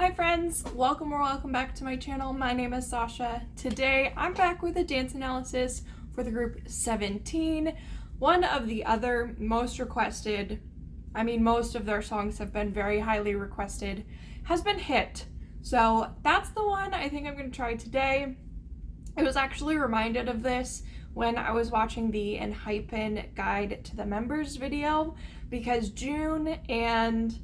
Hi friends, welcome or welcome back to my channel. My name is Sasha. Today I'm back with a dance analysis for the group 17. One of the other most requested, most of their songs have been very highly requested, has been Hit. So that's the one I think I'm going to try today. I was actually reminded of this when I was watching the Enhypen Guide to the Members video, because June and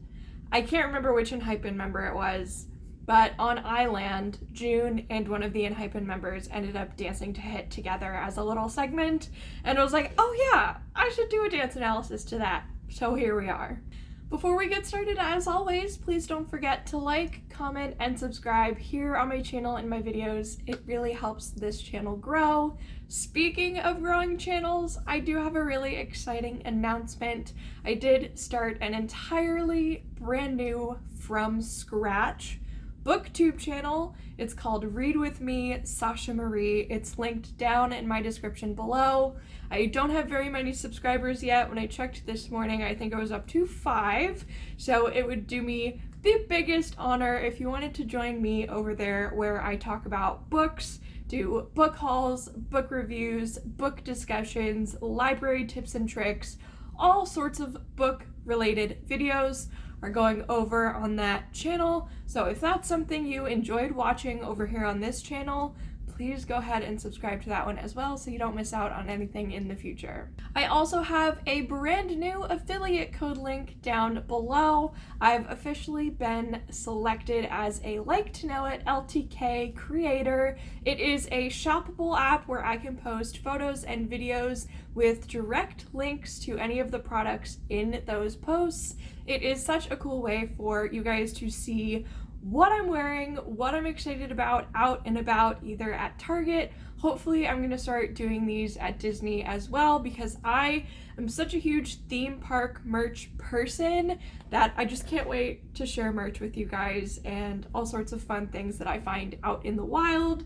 I can't remember which Enhypen member it was, but on Island, June and one of the Enhypen members ended up dancing to Hit together as a little segment, and I was like, oh yeah, I should do a dance analysis to that. So here we are. Before we get started, as always, please don't forget to like, comment, and subscribe here on my channel and my videos. It really helps this channel grow. Speaking of growing channels, I do have a really exciting announcement. I did start an entirely brand new, from scratch booktube channel. It's called Read With Me, Sasha Marie. It's linked down in my description below. I don't have very many subscribers yet. When I checked this morning, I think I was up to 5. So it would do me the biggest honor if you wanted to join me over there, where I talk about books, do book hauls, book reviews, book discussions, library tips and tricks, all sorts of book related videos are going over on that channel. So if that's something you enjoyed watching over here on this channel, please go ahead and subscribe to that one as well so you don't miss out on anything in the future. I also have a brand new affiliate code link down below. I've officially been selected as a Like to Know It LTK creator. It is a shoppable app where I can post photos and videos with direct links to any of the products in those posts. It is such a cool way for you guys to see what I'm wearing, what I'm excited about out and about, either at Target. Hopefully I'm gonna start doing these at Disney as well, because I am such a huge theme park merch person that I just can't wait to share merch with you guys and all sorts of fun things that I find out in the wild.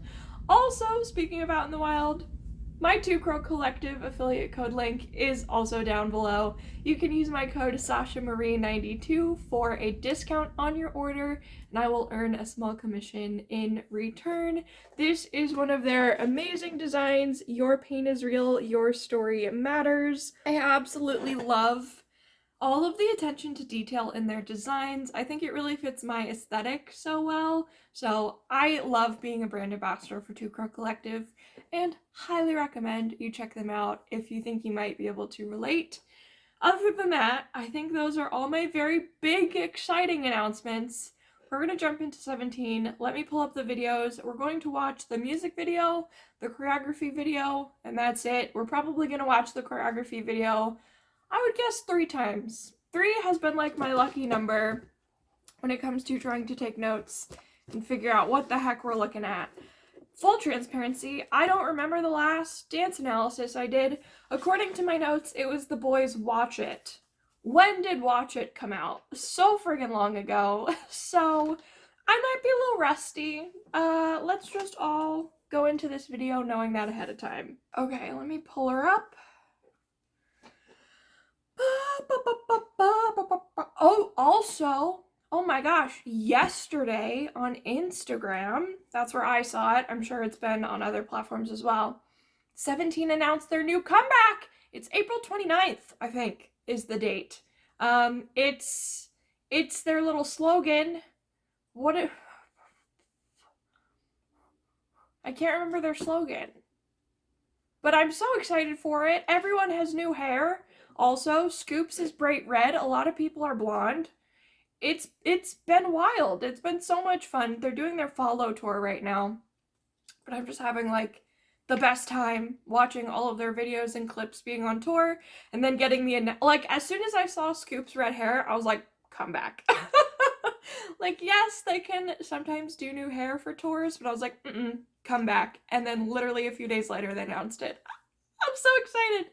Also, speaking of out in the wild, my Two Crow Collective affiliate code link is also down below. You can use my code SashaMarie92 for a discount on your order, and I will earn a small commission in return. This is one of their amazing designs. Your pain is real, your story matters. I absolutely love all of the attention to detail in their designs. I think it really fits my aesthetic so well. So I love being a brand ambassador for Two Crow Collective and highly recommend you check them out if you think you might be able to relate. Other than that, I think those are all my very big, exciting announcements. We're going to jump into 17. Let me pull up the videos. We're going to watch the music video, the choreography video, and that's it. We're probably going to watch the choreography video, I would guess 3 times. 3 has been like my lucky number when it comes to trying to take notes and figure out what the heck we're looking at. Full transparency, I don't remember the last dance analysis I did. According to my notes, it was the boys' Watch It. When did Watch It come out? So friggin' long ago. So I might be a little rusty. Let's just all go into this video knowing that ahead of time. Okay, let me pull her up. Oh, also, oh my gosh, yesterday on Instagram, that's where I saw it. I'm sure it's been on other platforms as well. 17 announced their new comeback. It's April 29th, I think, is the date. It's their little slogan. I can't remember their slogan. But I'm so excited for it. Everyone has new hair. Also, s.coups is bright red. A lot of people are blonde. It's been wild. It's been so much fun. They're doing their follow tour right now. But I'm just having like the best time watching all of their videos and clips being on tour, and then getting the, like, as soon as I saw s.coups red hair, I was like, come back. Like, yes, they can sometimes do new hair for tours, but I was like, come back. And then literally a few days later, they announced it. I'm so excited.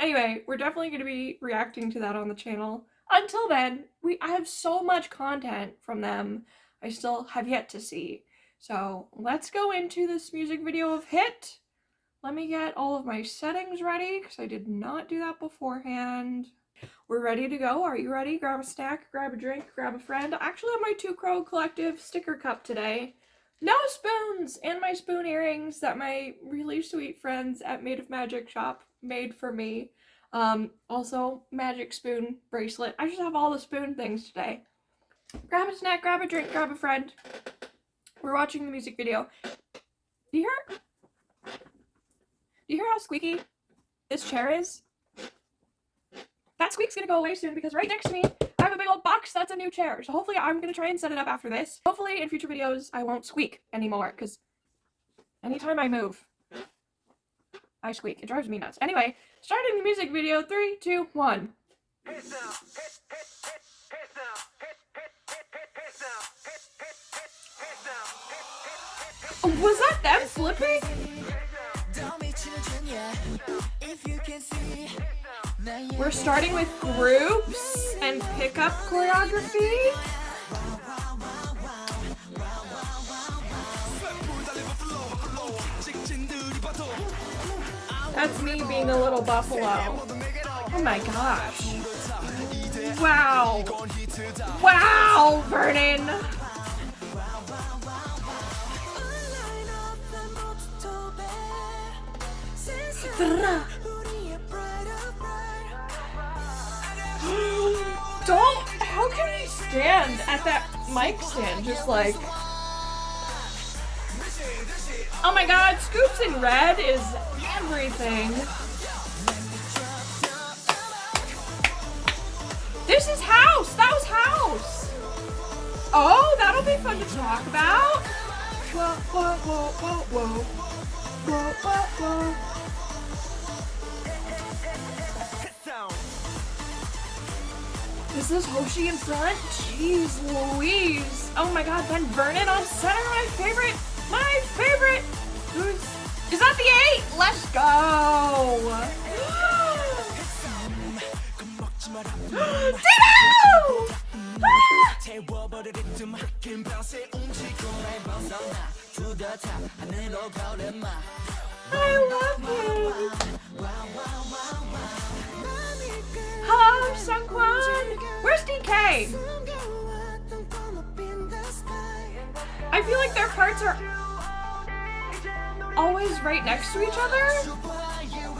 Anyway, we're definitely going to be reacting to that on the channel. Until then, I have so much content from them I still have yet to see. So let's go into this music video of Hit. Let me get all of my settings ready, because I did not do that beforehand. we're ready to go. Are you ready? Grab a snack, grab a drink, grab a friend. I actually have my Two Crow Collective sticker cup today. No spoons! And my spoon earrings that my really sweet friends at Made of Magic shop made for me. Also, magic spoon bracelet. I just have all the spoon things today. Grab a snack, grab a drink, grab a friend. We're watching the music video. Do you hear how squeaky this chair is? That squeak's gonna go away soon because right next to me, I have a big old box that's a new chair. So hopefully I'm gonna try and set it up after this. Hopefully in future videos, I won't squeak anymore because anytime I move, I squeak. It drives me nuts. Anyway, starting the music video, 3, 2, 1. Was that them flipping? We're starting with groups and pickup choreography. That's me being a little buffalo. Oh my gosh. Wow. Wow, Vernon. Don't, how can you stand at that mic stand just like, oh my god, Scoops in red is everything. This is House, that was House. Oh, that'll be fun to talk about. Whoa, whoa, whoa, whoa, whoa. Whoa, whoa, whoa. Is this Hoshi in front? Jeez Louise. Oh my god, then Vernon on center, my favorite. Is that the 8? Let's go. I love him. Hello, Sungkwon. Where's DK? I feel like their parts are always right next to each other.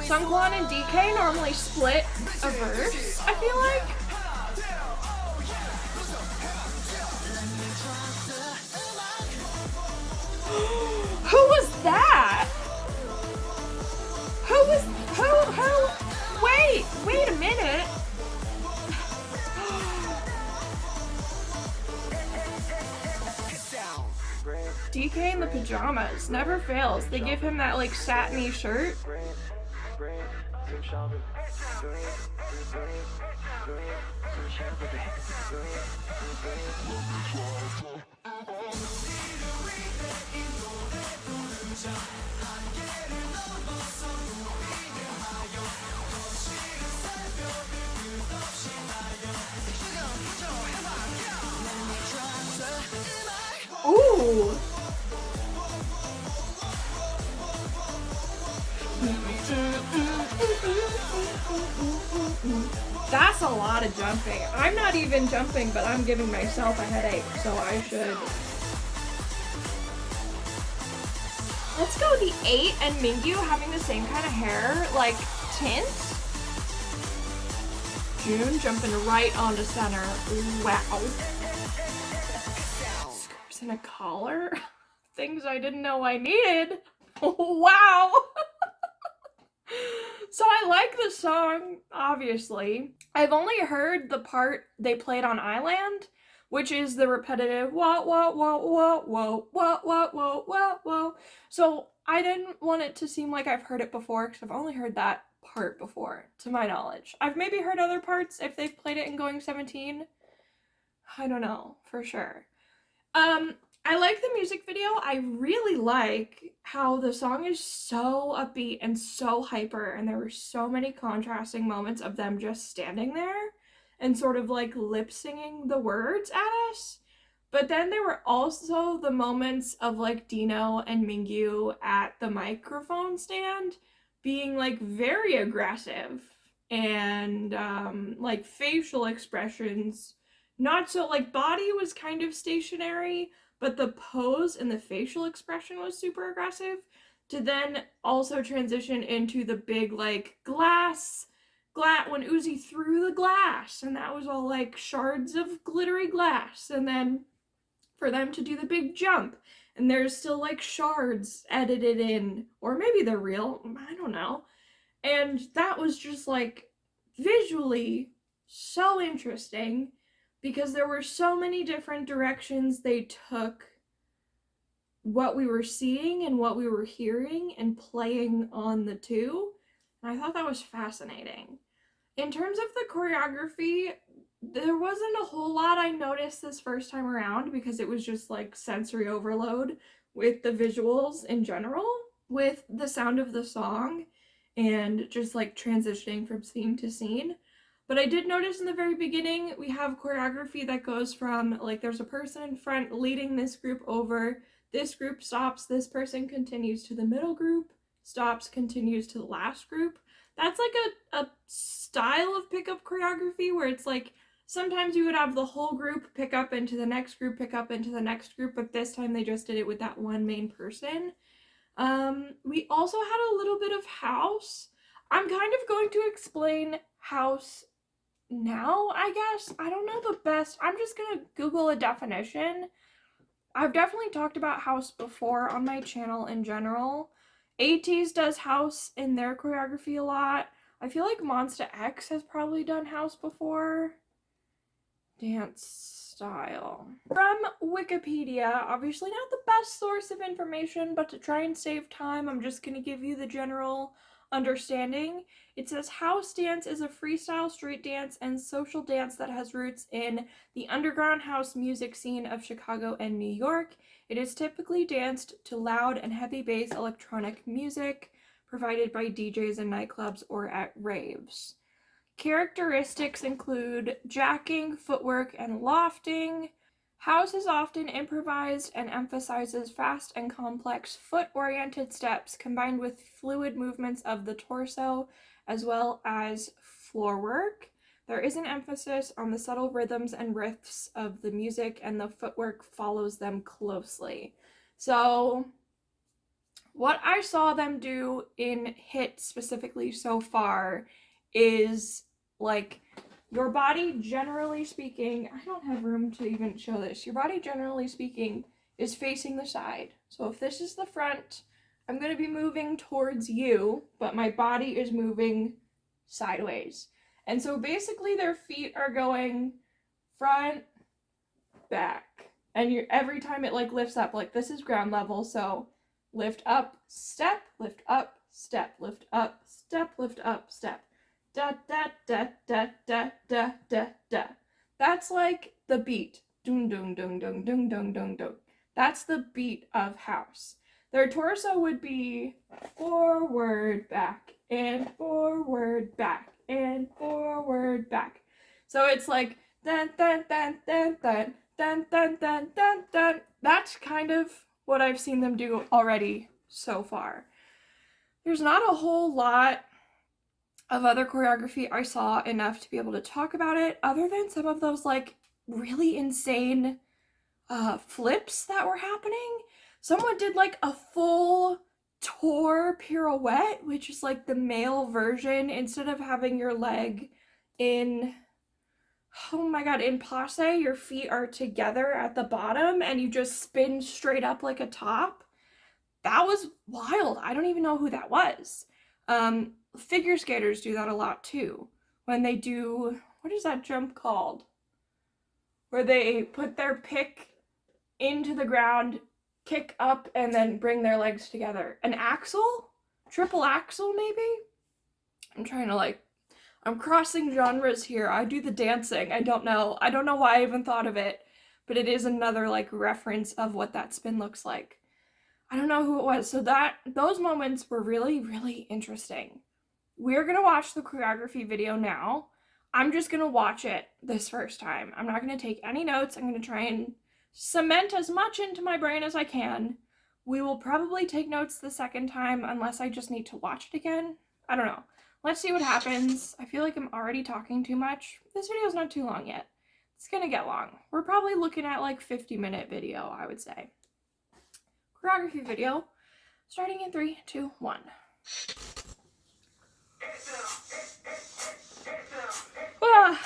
Sungkwon and DK normally split a verse, I feel like. Who was that? Who? Wait a minute. DK in the pajamas never fails. They give him that like satiny shirt. Ooh. That's a lot of jumping. I'm not even jumping, but I'm giving myself a headache, so I should. Let's go the 8 and Mingyu having the same kind of hair, like, tint. June jumping right onto center. Wow. Scoops in a collar? Things I didn't know I needed. Wow. So I like the song, obviously. I've only heard the part they played on Island, which is the repetitive whoa, whoa, whoa, whoa, whoa, whoa, whoa, whoa, whoa, whoa. So I didn't want it to seem like I've heard it before, because I've only heard that part before, to my knowledge. I've maybe heard other parts if they've played it in Going 17. I don't know, for sure. I like the music video. I really like how the song is so upbeat and so hyper, and there were so many contrasting moments of them just standing there and sort of like lip singing the words at us. But then there were also the moments of like Dino and Mingyu at the microphone stand being like very aggressive and like facial expressions, not so, like body was kind of stationary, but the pose and the facial expression was super aggressive, to then also transition into the big like glass when Uzi threw the glass and that was all like shards of glittery glass, and then for them to do the big jump and there's still like shards edited in, or maybe they're real, I don't know. And that was just like visually so interesting because there were so many different directions they took what we were seeing and what we were hearing and playing on the two. And I thought that was fascinating. In terms of the choreography, there wasn't a whole lot I noticed this first time around because it was just like sensory overload with the visuals in general, with the sound of the song and just like transitioning from scene to scene. But I did notice in the very beginning, we have choreography that goes from like there's a person in front leading this group over, this group stops, this person continues to the middle group, stops, continues to the last group. That's like a style of pickup choreography where it's like sometimes you would have the whole group pick up into the next group, pick up into the next group, but this time they just did it with that one main person. We also had a little bit of house. I'm kind of going to explain house now, I guess. I don't know the best. I'm just gonna Google a definition. I've definitely talked about house before on my channel in general. ATEEZ does house in their choreography a lot. I feel like Monsta X has probably done house before. Dance style. From Wikipedia, obviously not the best source of information, but to try and save time, I'm just going to give you the general understanding. It says house dance is a freestyle street dance and social dance that has roots in the underground house music scene of Chicago and New York. It is typically danced to loud and heavy bass electronic music provided by DJs in nightclubs or at raves. Characteristics include jacking, footwork, and lofting. House is often improvised and emphasizes fast and complex foot-oriented steps combined with fluid movements of the torso as well as floor work. There is an emphasis on the subtle rhythms and riffs of the music, and the footwork follows them closely. So what I saw them do in HIT specifically so far is like your body, generally speaking, I don't have room to even show this. Your body, generally speaking, is facing the side. So if this is the front, I'm going to be moving towards you, but my body is moving sideways. And so basically their feet are going front, back. And every time it like lifts up, like this is ground level, so lift up, step, lift up, step, lift up, step, lift up, step. Da da da da da da da da. That's like the beat. Dung dung dung dung dung dung dung dung. That's the beat of house. Their torso would be forward, back, and forward, back, and forward, back. So it's like dun dun dun dun dun dun dun dun dun dun. That's kind of what I've seen them do already so far. There's not a whole lot of other choreography I saw enough to be able to talk about it, other than some of those like really insane flips that were happening. Someone did like a full tour pirouette, which is like the male version. Instead of having your leg in, oh my god, in passe, your feet are together at the bottom and you just spin straight up like a top. That was wild. I don't even know who that was. Figure skaters do that a lot too. When they do, what is that jump called? Where they put their pick into the ground, kick up, and then bring their legs together. An axel? Triple axel, maybe? I'm crossing genres here. I do the dancing. I don't know why I even thought of it, but it is another like reference of what that spin looks like. I don't know who it was. So those moments were really, really interesting. We're gonna watch the choreography video now. I'm just gonna watch it this first time. I'm not gonna take any notes. I'm gonna try and cement as much into my brain as I can. We will probably take notes the second time unless I just need to watch it again. I don't know. Let's see what happens. I feel like I'm already talking too much. This video's not too long yet. It's gonna get long. We're probably looking at like 50-minute video, I would say. Choreography video, starting in 3, 2, 1. Ah.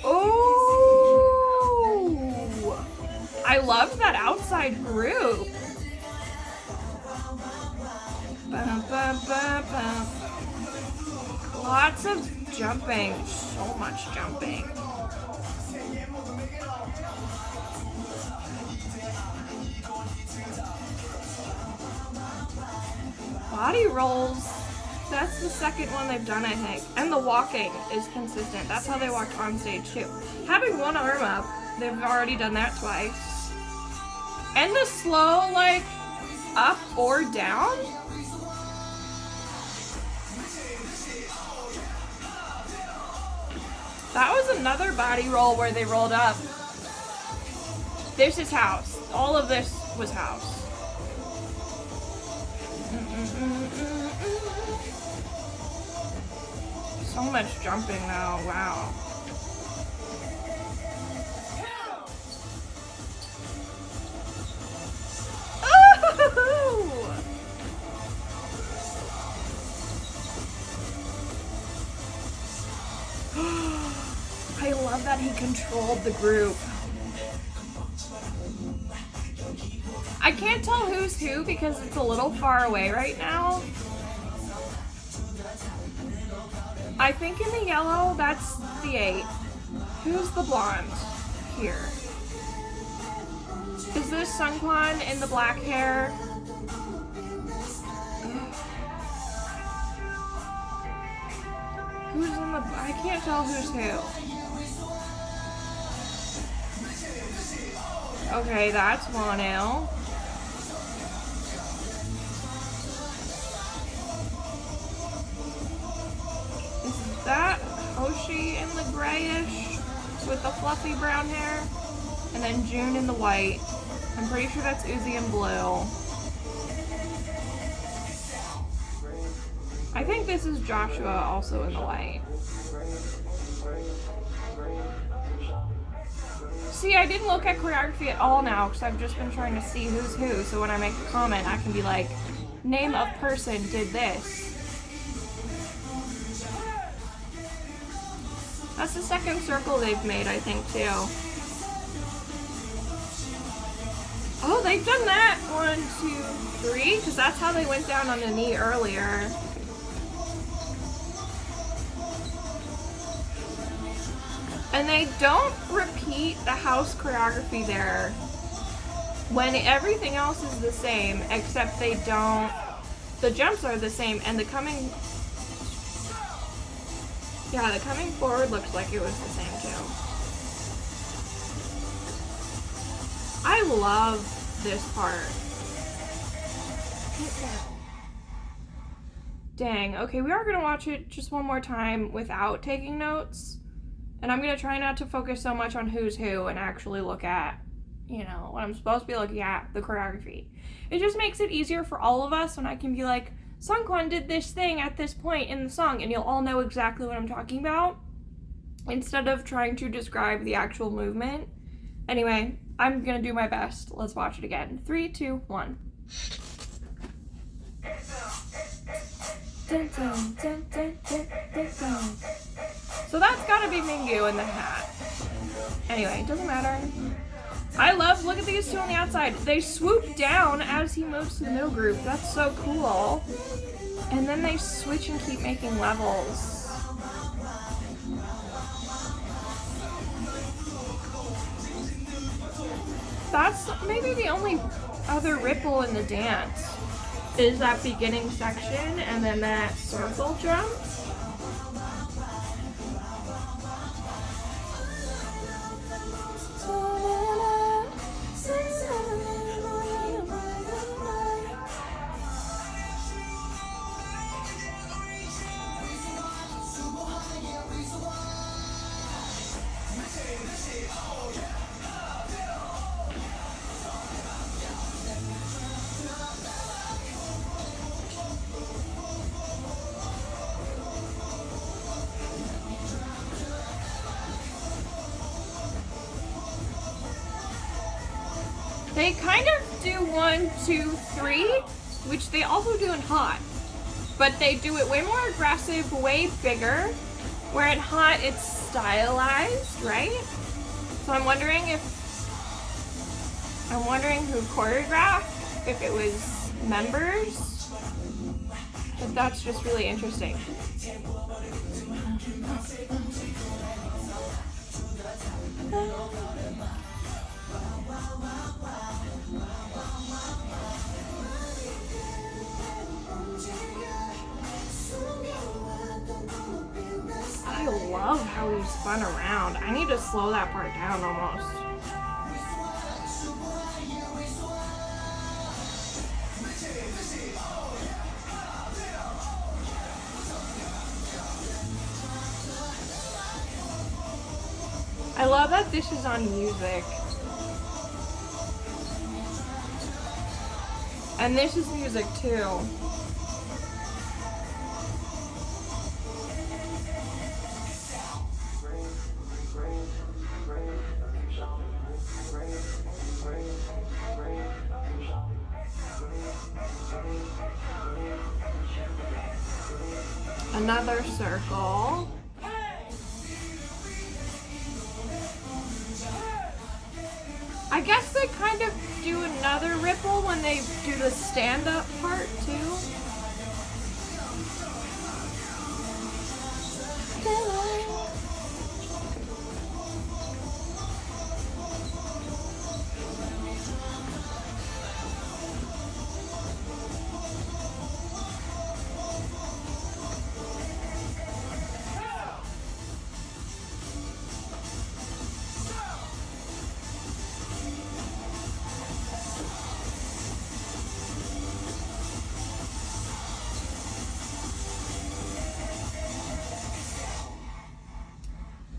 Oh, I love that outside group. Bum, bum, bum, bum. Lots of jumping, so much jumping. Body rolls, that's the second one they've done, I think. And the walking is consistent. That's how they walked on stage too. Having one arm up, they've already done that twice. And the slow, like, up or down. That was another body roll where they rolled up. This is house. All of this was house. So much jumping now, wow. Oh! I love that he controlled the group. I can't tell who's who because it's a little far away right now. I think in the yellow, that's the 8. Who's the blonde here? Is this s.coups in the black hair? Who's in the... I can't tell who's who. Okay, that's Wano. Is that Hoshi in the grayish with the fluffy brown hair? And then June in the white. I'm pretty sure that's Uzi in blue. I think this is Joshua also in the white. See, I didn't look at choreography at all now because I've just been trying to see who's who, so when I make a comment I can be like, name of person did this. That's the second circle they've made, I think, too. Oh, they've done that 1, 2, 3, because that's how they went down on the knee earlier. And they don't repeat the house choreography there when everything else is the same, except they don't, the jumps are the same, and the coming forward looks like it was the same too. I love this part. Dang, okay, we are gonna watch it just one more time without taking notes. And I'm gonna try not to focus so much on who's who and actually look at, you know, what I'm supposed to be looking at, the choreography. It just makes it easier for all of us when I can be like, s.coups did this thing at this point in the song, and you'll all know exactly what I'm talking about, instead of trying to describe the actual movement. Anyway, I'm gonna do my best. Let's watch it again. 3, 2, 1. Dun, dun, dun, dun, dun, dun, dun. So that's gotta be Mingyu in the hat. Anyway, it doesn't matter. I love, look at these two on the outside. They swoop down as he moves to the middle group. That's so cool. And then they switch and keep making levels. That's maybe the only other ripple in the dance. Is that beginning section and then that circle jump. they kind of do 1, 2, 3, which they also do in Hot. But they do it way more aggressive, way bigger. Where in Hot, it's stylized, right? So I'm wondering who choreographed, if it was members. But that's just really interesting. I love how he spun around. I need to slow that part down almost. I love that this is on music. And this is music too. Another circle. I guess they kind of do another ripple when they do the stand-up part too.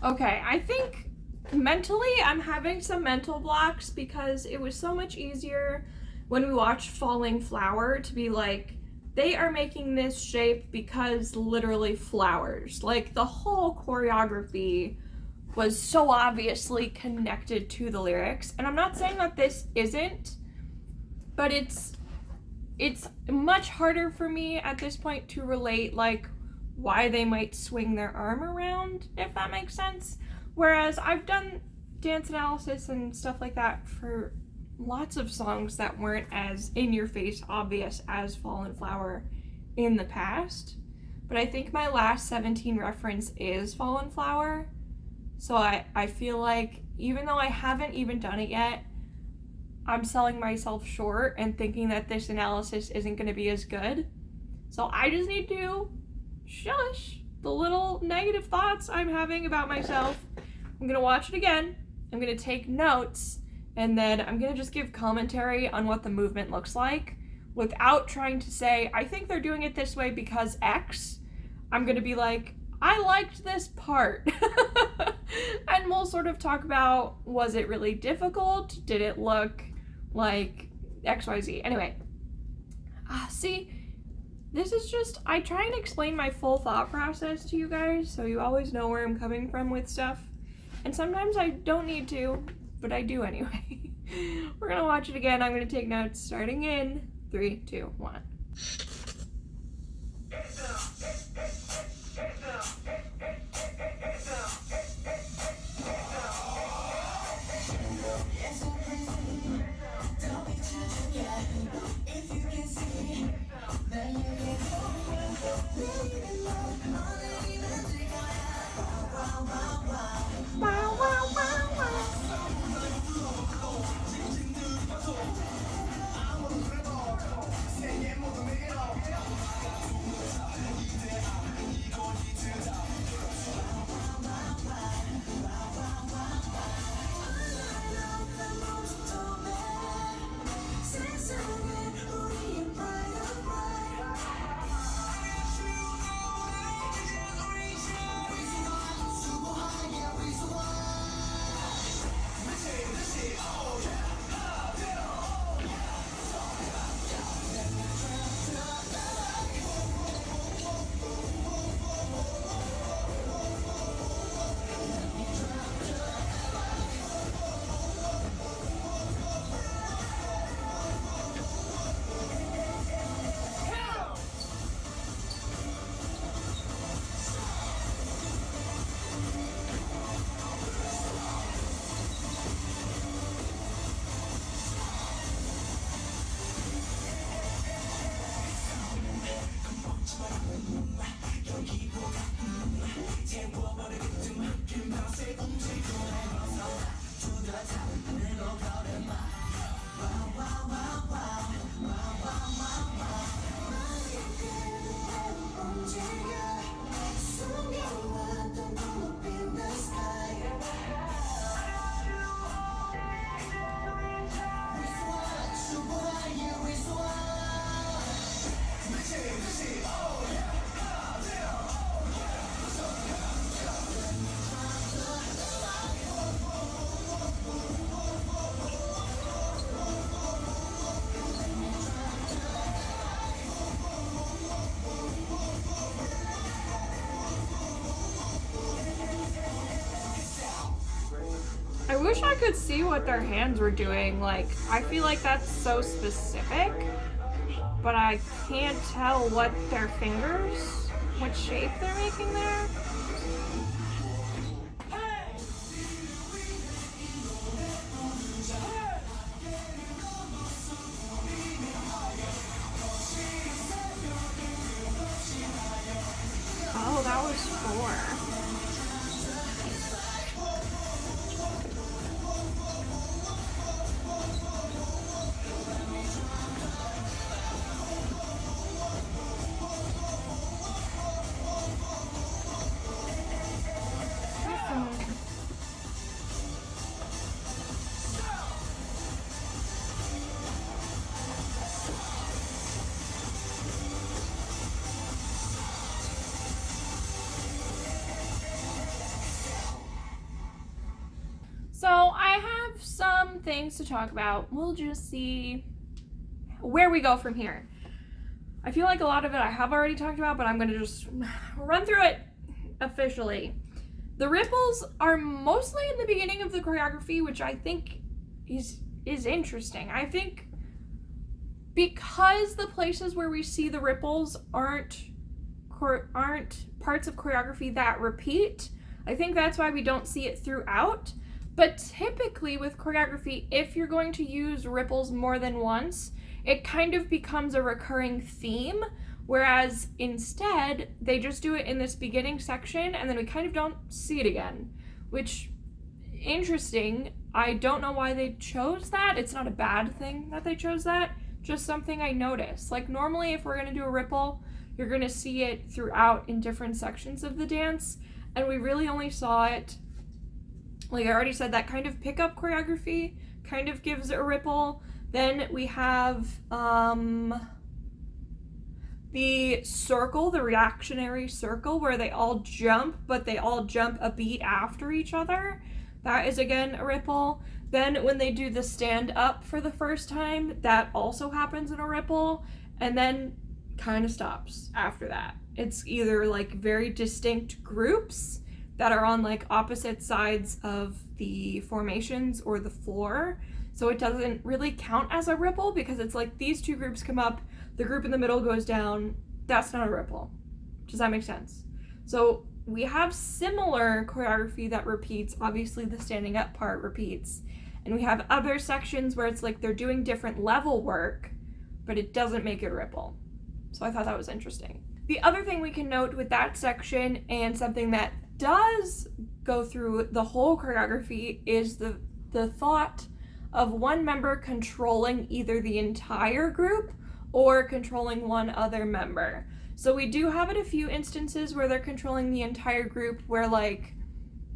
Okay, I think mentally I'm having some mental blocks because it was so much easier when we watched Falling Flower to be like, they are making this shape because literally flowers. Like the whole choreography was so obviously connected to the lyrics. And I'm not saying that this isn't, but it's much harder for me at this point to relate like why they might swing their arm around, if that makes sense. Whereas I've done dance analysis and stuff like that for lots of songs that weren't as in-your-face obvious as Fallen Flower in the past. But I think my last 17 reference is Fallen Flower. So I feel like even though I haven't even done it yet, I'm selling myself short and thinking that this analysis isn't going to be as good. So I just need to shush the little negative thoughts I'm having about myself. I'm gonna watch it again, I'm gonna take notes, and then I'm gonna just give commentary on what the movement looks like without trying to say, I think they're doing it this way because X. I'm gonna be like, I liked this part. And we'll sort of talk about, was it really difficult? Did it look like XYZ? Anyway, see, this is just, I try and explain my full thought process to you guys so you always know where I'm coming from with stuff. And sometimes I don't need to, but I do anyway. We're gonna watch it again. I'm gonna take notes starting in 3, 2, 1. wish I could see what their hands were doing. Like, I feel like that's so specific, but I can't tell what shape they're making there. Oh, that was 4. So I have some things to talk about. We'll just see where we go from here. I feel like a lot of it I have already talked about, but I'm going to just run through it officially. The ripples are mostly in the beginning of the choreography, which I think is interesting. I think because the places where we see the ripples aren't parts of choreography that repeat, I think that's why we don't see it throughout. But typically with choreography, if you're going to use ripples more than once, it kind of becomes a recurring theme, whereas instead they just do it in this beginning section and then we kind of don't see it again, which, interesting. I don't know why they chose that. It's not a bad thing that they chose that, just something I noticed. Like, normally if we're going to do a ripple, you're going to see it throughout in different sections of the dance, and we really only saw it, like I already said, that kind of pickup choreography kind of gives a ripple. Then we have the circle, the reactionary circle, where they all jump, but they all jump a beat after each other. That is, again, a ripple. Then when they do the stand up for the first time, that also happens in a ripple, and then kind of stops after that. It's either like very distinct groups that are on like opposite sides of the formations or the floor. So it doesn't really count as a ripple because it's like these two groups come up, the group in the middle goes down. That's not a ripple. Does that make sense? So we have similar choreography that repeats. Obviously the standing up part repeats. And we have other sections where it's like they're doing different level work, but it doesn't make it a ripple. So I thought that was interesting. The other thing we can note with that section, and something that does go through the whole choreography, is the thought of one member controlling either the entire group or controlling one other member. So we do have it a few instances where they're controlling the entire group, where like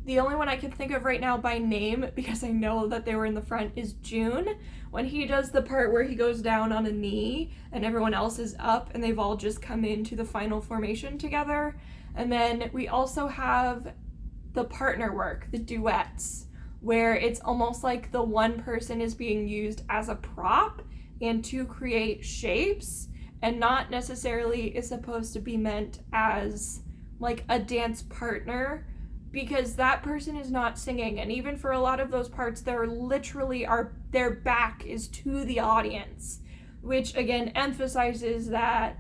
the only one I can think of right now by name, because I know that they were in the front, is June, when he does the part where he goes down on a knee and everyone else is up and they've all just come into the final formation together. And then we also have the partner work, the duets, where it's almost like the one person is being used as a prop and to create shapes, and not necessarily is supposed to be meant as like a dance partner, because that person is not singing. And even for a lot of those parts, they're literally their back is to the audience, which again emphasizes that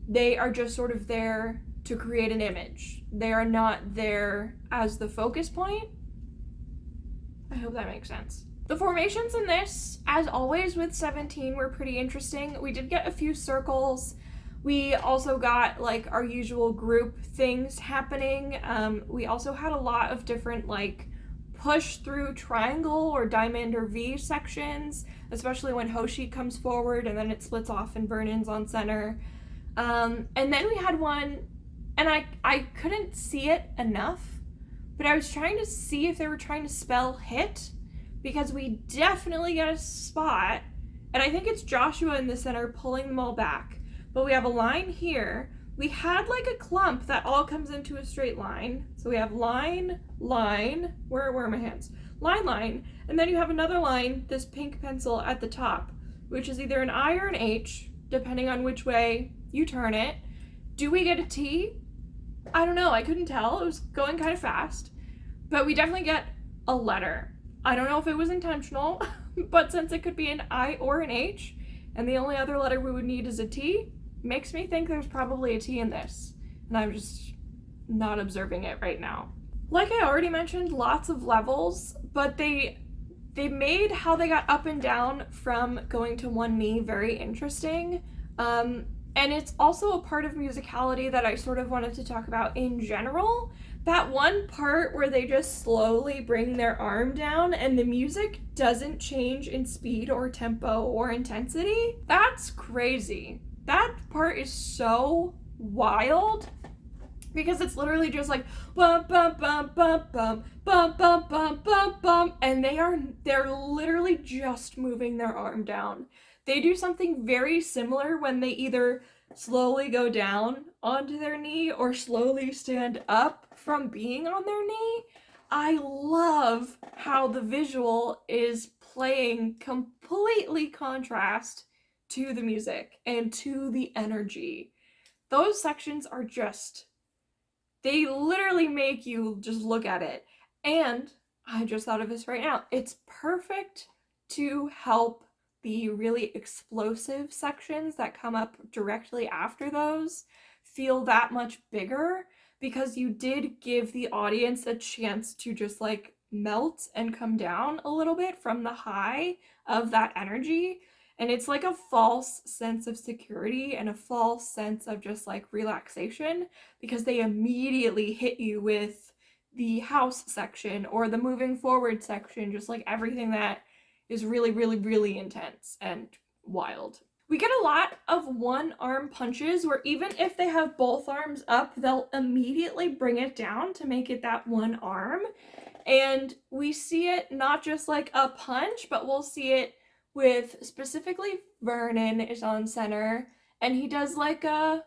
they are just sort of there to create an image. They are not there as the focus point. I hope that makes sense. The formations in this, as always with 17, were pretty interesting. We did get a few circles. We also got like our usual group things happening. We also had a lot of different like push through triangle or diamond or V sections, especially when Hoshi comes forward and then it splits off and Vernon's on center. And then we had one, and I couldn't see it enough, but I was trying to see if they were trying to spell hit, because we definitely get a spot, and I think it's Joshua in the center pulling them all back. But we have a line here. We had like a clump that all comes into a straight line. So we have line, line, where are my hands? Line, line, and then you have another line, this pink pencil at the top, which is either an I or an H, depending on which way you turn it. Do we get a T? I don't know, I couldn't tell. It was going kind of fast. But we definitely get a letter. I don't know if it was intentional, but since it could be an I or an H, and the only other letter we would need is a T, makes me think there's probably a T in this. And I'm just not observing it right now. Like I already mentioned, lots of levels, but they made how they got up and down from going to one knee very interesting. And it's also a part of musicality that I sort of wanted to talk about in general. That one part where they just slowly bring their arm down and the music doesn't change in speed or tempo or intensity, that's crazy. That part is so wild because it's literally just like bum bum bum bum bum bum bum bum bum bum, and they're literally just moving their arm down. They do something very similar when they either slowly go down onto their knee or slowly stand up from being on their knee. I love how the visual is playing completely contrast to the music and to the energy. Those sections are just, they literally make you just look at it. And I just thought of this right now. It's perfect to help the really explosive sections that come up directly after those feel that much bigger, because you did give the audience a chance to just like melt and come down a little bit from the high of that energy. And it's like a false sense of security and a false sense of just like relaxation, because they immediately hit you with the house section or the moving forward section, just like everything that is really, really, really intense and wild. We get a lot of one arm punches where even if they have both arms up, they'll immediately bring it down to make it that one arm. And we see it not just like a punch, but we'll see it with specifically Vernon is on center, and he does like a,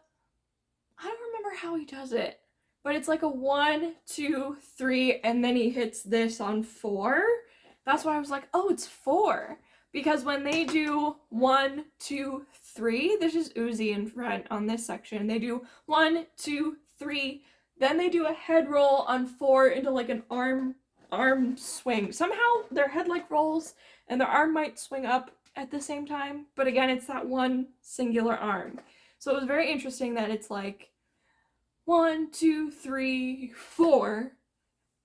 I don't remember how he does it, but it's like a 1, 2, 3, and then he hits this on 4. That's why I was like, oh, it's 4. Because when they do 1, 2, 3, this is Uzi in front on this section. They do 1, 2, 3, then they do a head roll on 4 into like an arm swing. Somehow their head like rolls and their arm might swing up at the same time, but again, it's that one singular arm. So it was very interesting that it's like 1, 2, 3, 4.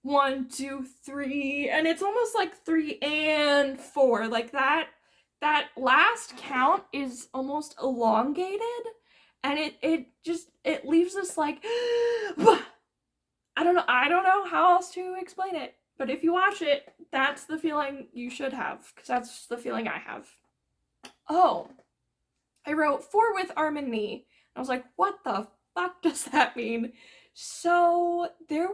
1, 2, 3, and it's almost like 3 and 4. Like that last count is almost elongated, and it leaves us like I don't know how else to explain it. But if you watch it, that's the feeling you should have, because that's the feeling I have. Oh, I wrote 4 with arm and knee. I was like, what the fuck does that mean? So there were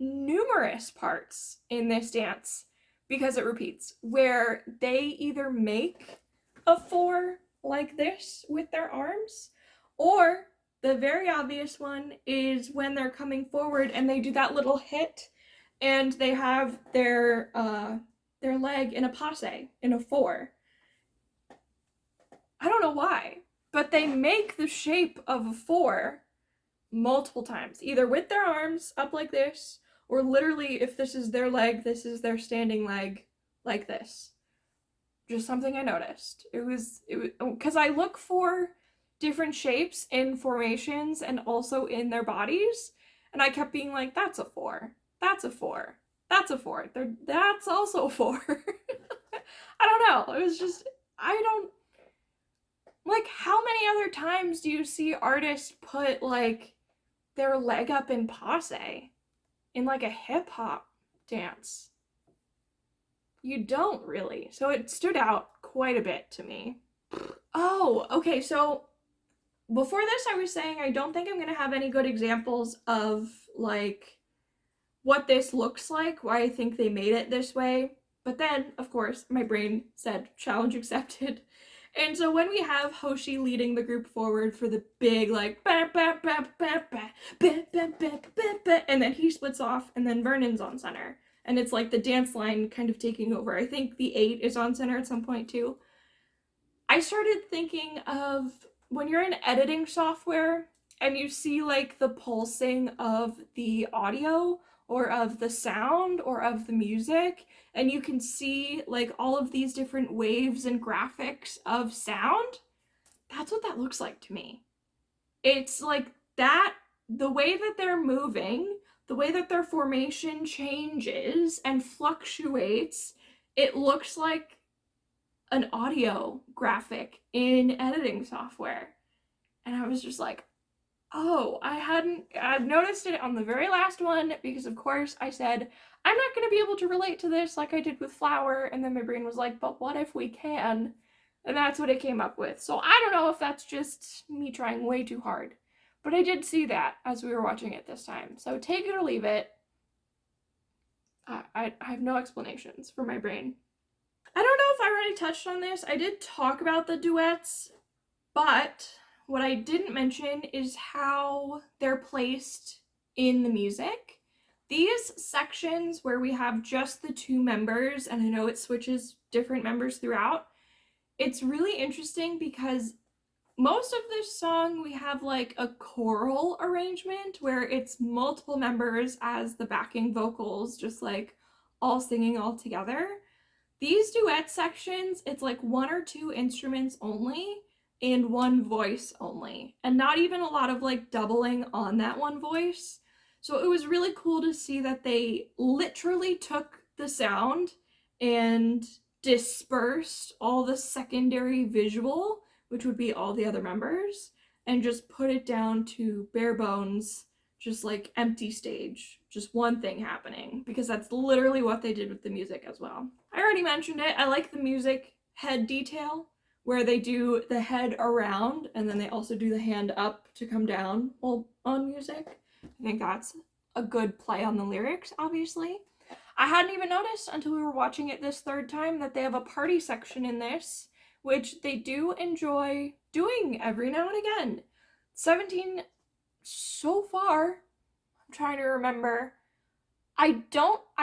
numerous parts in this dance, because it repeats, where they either make a 4 like this with their arms, or the very obvious one is when they're coming forward and they do that little hit and they have their leg in a passe, in a 4. I don't know why, but they make the shape of a 4 multiple times, either with their arms up like this, or literally if this is their leg, this is their standing leg, like this. Just something I noticed. It was because I look for different shapes in formations and also in their bodies, and I kept being like, that's a 4, that's a 4, that's a 4, that's also a 4. I don't know, it was just, I don't, like, how many other times do you see artists put like their leg up in passe in like a hip-hop dance? You don't really. So it stood out quite a bit to me. Oh, okay, so before this I was saying I don't think I'm gonna have any good examples of like what this looks like, why I think they made it this way. But then, of course, my brain said challenge accepted. And so when we have Hoshi leading the group forward for the big like ba ba ba ba ba ba ba ba ba ba, and then he splits off, and then Vernon's on center, and it's like the dance line kind of taking over. I think the 8 is on center at some point too. I started thinking of when you're in editing software and you see like the pulsing of the audio or of the sound or of the music, and you can see like all of these different waves and graphics of sound. That's what that looks like to me. It's like that, the way that they're moving, the way that their formation changes and fluctuates, it looks like an audio graphic in editing software. And I was just like, oh, I'd noticed it on the very last one because, of course, I said, I'm not going to be able to relate to this like I did with Flower. And then my brain was like, but what if we can? And that's what it came up with. So I don't know if that's just me trying way too hard. But I did see that as we were watching it this time. So take it or leave it. I have no explanations for my brain. I don't know if I already touched on this. I did talk about the duets, but what I didn't mention is how they're placed in the music. These sections where we have just the two members, and I know it switches different members throughout, it's really interesting because most of this song we have like a choral arrangement where it's multiple members as the backing vocals, just like all singing all together. These duet sections, it's like one or two instruments only and one voice only, and not even a lot of like doubling on that one voice. So it was really cool to see that they literally took the sound and dispersed all the secondary visual, which would be all the other members, and just put it down to bare bones, just like empty stage, just one thing happening, because that's literally what they did with the music as well. I already mentioned it. I like the music head detail where they do the head around and then they also do the hand up to come down while on music. I think that's a good play on the lyrics, obviously. I hadn't even noticed until we were watching it this third time that they have a party section in this, which they do enjoy doing every now and again. 17 so far, I'm trying to remember. I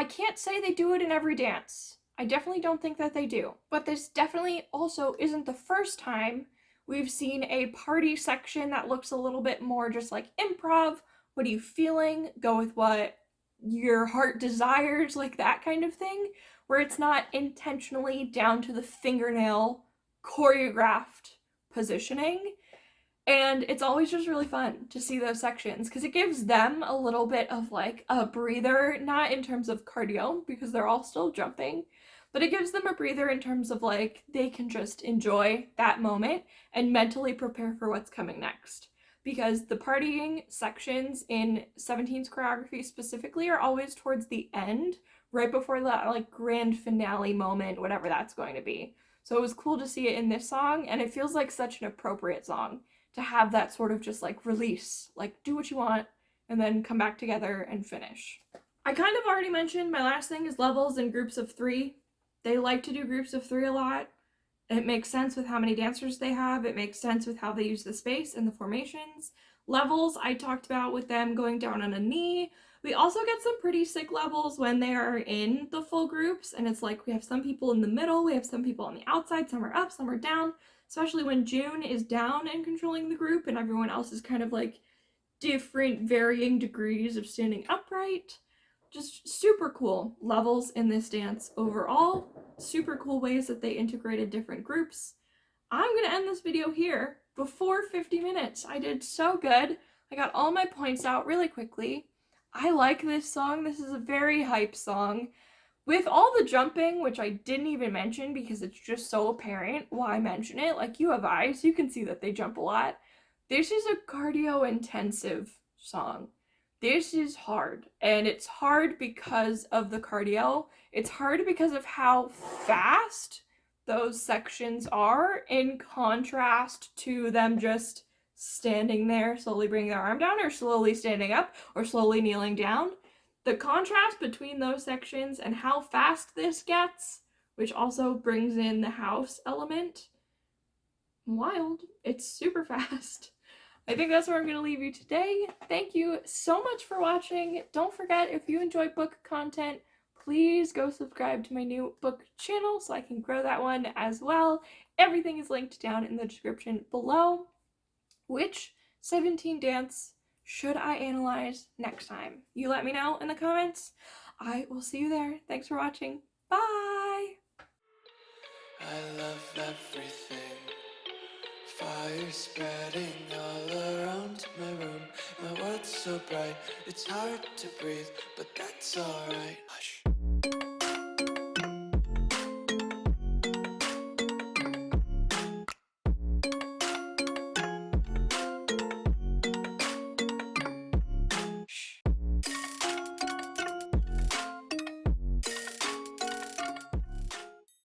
can't say they do it in every dance. I definitely don't think that they do. But this definitely also isn't the first time we've seen a party section that looks a little bit more just like improv. What are you feeling? Go with what your heart desires, like that kind of thing, where it's not intentionally down to the fingernail choreographed positioning. And it's always just really fun to see those sections because it gives them a little bit of like a breather, not in terms of cardio because they're all still jumping, but it gives them a breather in terms of like they can just enjoy that moment and mentally prepare for what's coming next. Because the partying sections in 17's choreography specifically are always towards the end, right before that like grand finale moment, whatever that's going to be. So it was cool to see it in this song, and it feels like such an appropriate song to have that sort of just like release, like do what you want and then come back together and finish. I kind of already mentioned my last thing is levels and groups of 3. They like to do groups of 3 a lot. It makes sense with how many dancers they have. It makes sense with how they use the space and the formations. Levels, I talked about with them going down on a knee. We also get some pretty sick levels when they are in the full groups, and it's like we have some people in the middle, we have some people on the outside, some are up, some are down, especially when June is down and controlling the group and everyone else is kind of like different varying degrees of standing upright. Just super cool levels in this dance overall. Super cool ways that they integrated different groups. I'm gonna end this video here before 50 minutes. I did so good. I got all my points out really quickly. I like this song. This is a very hype song. With all the jumping, which I didn't even mention because it's just so apparent why I mention it, like you have eyes, you can see that they jump a lot. This is a cardio intensive song. This is hard, and it's hard because of the cardio. It's hard because of how fast those sections are in contrast to them just standing there, slowly bringing their arm down, or slowly standing up, or slowly kneeling down. The contrast between those sections and how fast this gets, which also brings in the house element, wild. It's super fast. I think that's where I'm going to leave you today. Thank you so much for watching. Don't forget, if you enjoy book content, please go subscribe to my new book channel so I can grow that one as well. Everything is linked down in the description below. Which 17 dance should I analyze next time? You let me know in the comments. I will see you there. Thanks for watching. Bye! I love everything. Fire spreading all around my room. My world's so bright, it's hard to breathe, but that's alright. Hush.